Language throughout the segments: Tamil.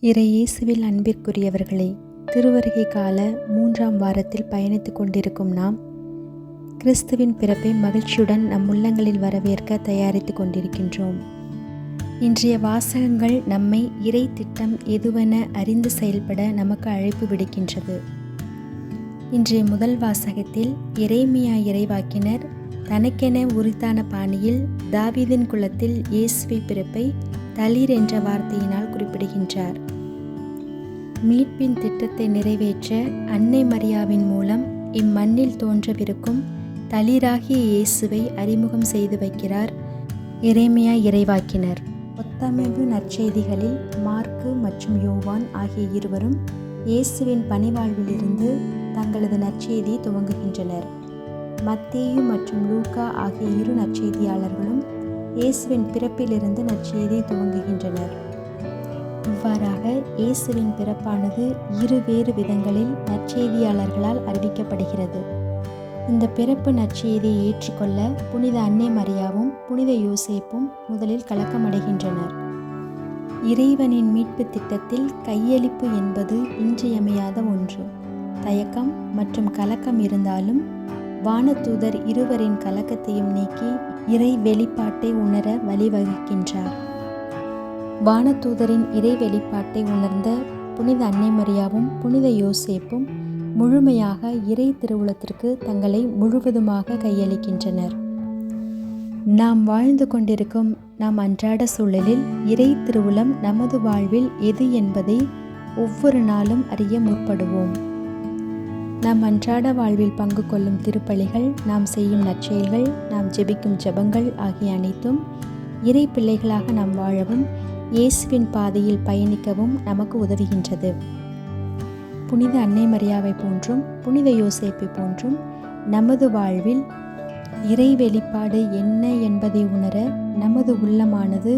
இறை இயேசுவில் அன்பிற்குரியவர்களே, திருவருகை கால 3ஆம் வாரத்தில் பயணித்துக் கொண்டிருக்கும் நாம் கிறிஸ்துவின் பிறப்பை மகிழ்ச்சியுடன் நம் உள்ளங்களில் வரவேற்க தயாரித்துக் கொண்டிருக்கின்றோம். இன்றைய வாசகங்கள் நம்மை இறை திட்டம் எதுவென அறிந்து செயல்பட நமக்கு அழைப்பு விடுக்கின்றது. இன்றைய முதல் வாசகத்தில் எரேமியா இறைவாக்கினர் தனக்கென உரித்தான பாணியில் தாவீதின் குலத்தில் இயேசுவை பிறப்பை தளிர் என்ற வார்த்தையினால் குறிப்பிடுகின்றார். மீட்பின் திட்டத்தை நிறைவேற்ற அன்னை மரியாவின் மூலம் இம்மண்ணில் தோன்றவிருக்கும் தளிராகிய இயேசுவை அறிமுகம் செய்து வைக்கிறார் எரேமியா இறைவாக்கினர். ஒத்தமைவு நற்செய்திகளில் மார்க்கு மற்றும் யோவான் ஆகிய இருவரும் இயேசுவின் பணிவாழ்விலிருந்து தங்களது நற்செய்தியை துவங்குகின்றனர். மத்தேயு மற்றும் லூக்கா ஆகிய இரு நற்செய்தியாளர்களும் இயேசுவின் பிறப்பிலிருந்து நற்செய்தியை துவங்குகின்றனர். இவ்வாறாக இயேசுவின் பிறப்பானது இருவேறு விதங்களில் நற்செய்தியாளர்களால் அறிவிக்கப்படுகிறது. இந்த பிறப்பு நற்செய்தியை ஏற்றுக்கொள்ள புனித அன்னை மரியாவும் புனித யோசேப்பும் முதலில் கலக்கமடைகின்றனர். இறைவனின் மீட்பு திட்டத்தில் கையளிப்பு என்பது இன்றியமையாத ஒன்று. தயக்கம் மற்றும் கலக்கம் இருந்தாலும் வானதூதர் இருவரின் கலக்கத்தையும் நீக்கி இறை வெளிப்பாட்டை உணர வழிவகுக்கின்றார். வானதூதரின் இறை வெளிப்பாட்டை உணர்ந்த புனித அன்னை மரியாவும் புனித யோசேப்பும் முழுமையாக இறை திருவுளத்திற்கு தங்களை முழுவதுமாக கையளிக்கின்றனர். நாம் வாழ்ந்து கொண்டிருக்கும் நம் அன்றாட சூழலில் இறை திருவுளம் நமது வாழ்வில் எது என்பதை ஒவ்வொரு நாளும் அறிய முற்படுவோம். நாம் அன்றாட வாழ்வில் பங்கு கொள்ளும் திருப்பலிகள், நாம் செய்யும் நற்செயல்கள், நாம் ஜெபிக்கும் ஜெபங்கள் ஆகிய அனைத்தும் இறை பிள்ளைகளாக நாம் வாழவும் இயேசுவின் பாதையில் பயணிக்கவும் நமக்கு உதவுகின்றது. புனித அன்னை மரியாவை போன்றும் புனித யோசேப்பை போன்றும் நமது வாழ்வில் இறை வெளிப்பாடு என்ன என்பதை உணர நமது உள்ளமானது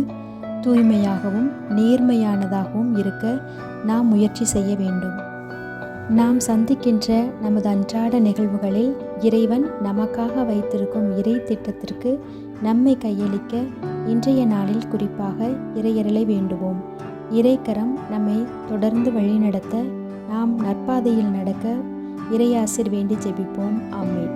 தூய்மையாகவும் நேர்மையானதாகவும் இருக்க நாம் முயற்சி செய்ய வேண்டும். நாம் சந்திக்கின்ற நமது அன்றாட நிகழ்வுகளில் இறைவன் நமக்காக வைத்திருக்கும் இறை திட்டத்திற்கு நம்மை கையளிக்க இன்றைய நாளில் குறிப்பாக இறையருளை வேண்டுவோம். இறைக்கரம் நம்மை தொடர்ந்து வழிநடத்த நாம் நற்பாதையில் நடக்க இறையாசிர் வேண்டி ஜெபிப்போம். ஆமென்.